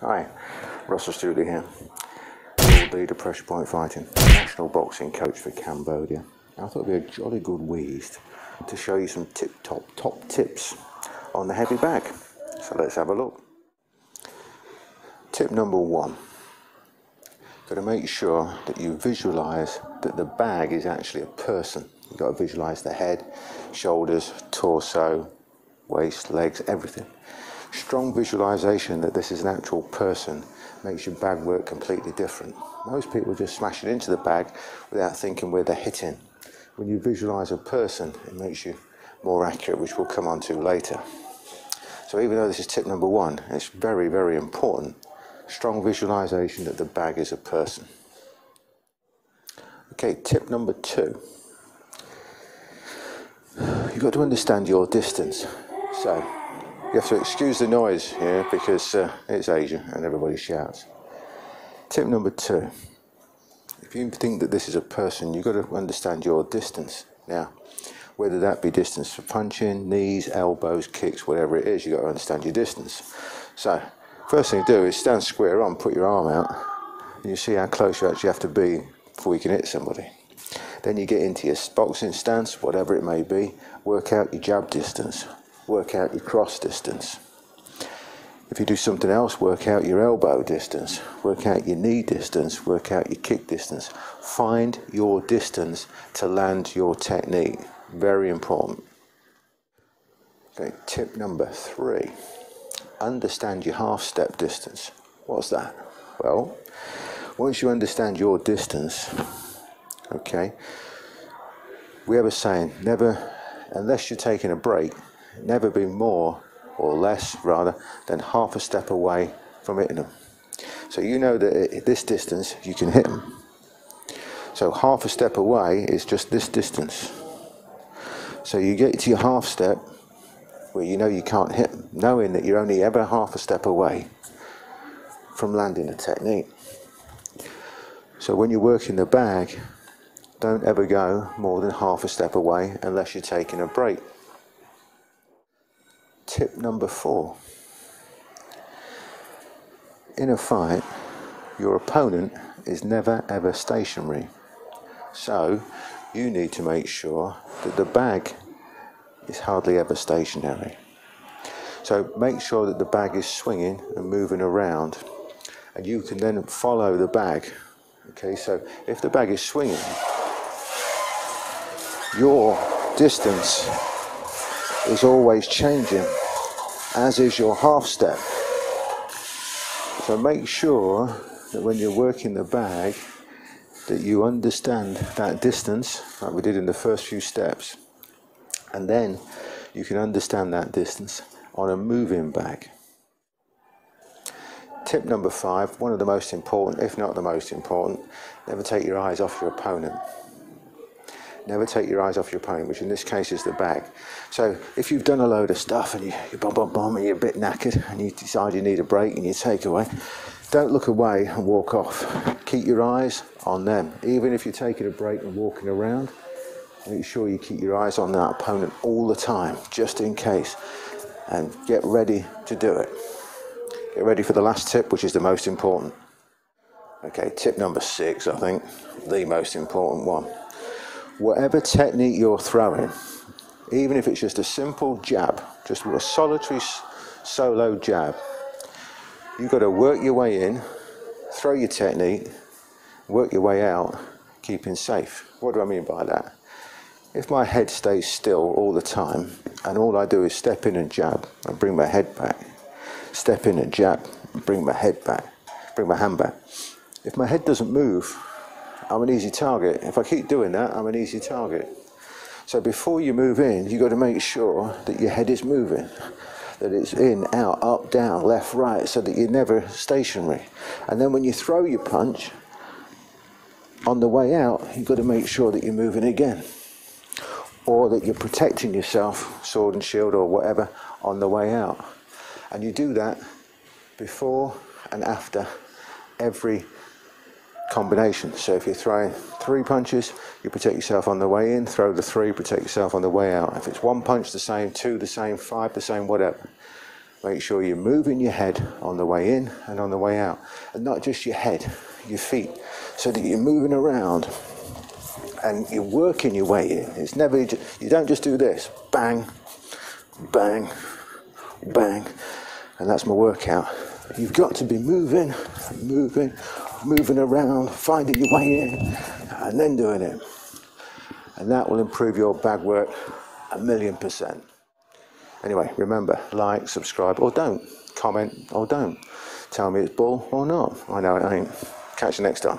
Hi, Russell Stoodley here, world leader pressure point fighting, national boxing coach for Cambodia. I thought it'd be a jolly good wheeze to show you some top tips on the heavy bag. So let's have a look. Tip number one. Got to make sure that you visualize that the bag is actually a person. You've got to visualize the head, shoulders, torso, waist, legs, everything. Strong visualization that this is an actual person makes your bag work completely different. Most people just smash it into the bag without thinking where they're hitting. When you visualize a person, it makes you more accurate, which we'll come on to later. So even though this is tip number one, it's very, very important. Strong visualization that the bag is a person. Okay, tip number two. You've got to understand your distance. So you have to excuse the noise here because it's Asia and everybody shouts. Tip number two. If you think that this is a person, you've got to understand your distance. Now, whether that be distance for punching, knees, elbows, kicks, whatever it is, you've got to understand your distance. So, first thing to do is stand square on, put your arm out, and you see how close you actually have to be before you can hit somebody. Then you get into your boxing stance, whatever it may be, work out your jab distance, work out your cross distance. If you do something else, work out your elbow distance, work out your knee distance, work out your kick distance. Find your distance to land your technique. Very important. Okay, tip number three. Understand your half step distance. What's that? Well, once you understand your distance, okay, we have a saying, never, unless you're taking a break, never be more or less rather than half a step away from hitting them. So you know that at this distance you can hit them. So half a step away is just this distance. So you get to your half step where you know you can't hit them, knowing that you're only ever half a step away from landing a technique. So when you're working the bag, don't ever go more than half a step away unless you're taking a break. Tip number four. In a fight, your opponent is never ever stationary. So you need to make sure that the bag is hardly ever stationary. So make sure that the bag is swinging and moving around, and you can then follow the bag. Okay, so if the bag is swinging, your distance is always changing, as is your half step. So make sure that when you're working the bag that you understand that distance, like we did in the first few steps, and then you can understand that distance on a moving bag. Tip number five, one of the most important, if not the most important, never take your eyes off your opponent. Never take your eyes off your opponent, which in this case is the bag. So if you've done a load of stuff and you bomb and you're a bit knackered and you decide you need a break and you take away, don't look away and walk off. Keep your eyes on them. Even if you're taking a break and walking around, make sure you keep your eyes on that opponent all the time, just in case, and get ready to do it. Get ready for the last tip, which is the most important. Okay, tip number six, I think, the most important one. Whatever technique you're throwing, even if it's just a simple jab, just a solitary solo jab, you've got to work your way in, throw your technique, work your way out, keeping safe. What do I mean by that? If my head stays still all the time and all I do is step in and jab and bring my head back, step in and jab and bring my head back, bring my hand back. If my head doesn't move, I'm an easy target. If I keep doing that, I'm an easy target. So before you move in, you've got to make sure that your head is moving, that it's in, out, up, down, left, right, so that you're never stationary. And then when you throw your punch, on the way out, you've got to make sure that you're moving again, or that you're protecting yourself, sword and shield or whatever, on the way out. And you do that before and after every combination. So if you're throwing 3 punches, you protect yourself on the way in, throw the 3, protect yourself on the way out. If it's 1 punch, the same, 2 the same, 5 the same, whatever. Make sure you're moving your head on the way in and on the way out, and not just your head, your feet, so that you're moving around and you're working your way in. It's never, you don't just do this, bang, bang, bang, and that's my workout. You've got to be moving around, finding your way in, and then doing it. And that will improve your bag work 1,000,000%. Anyway, remember, like, subscribe, or don't. Comment, or don't. Tell me it's bull or not. I know it ain't. Catch you next time.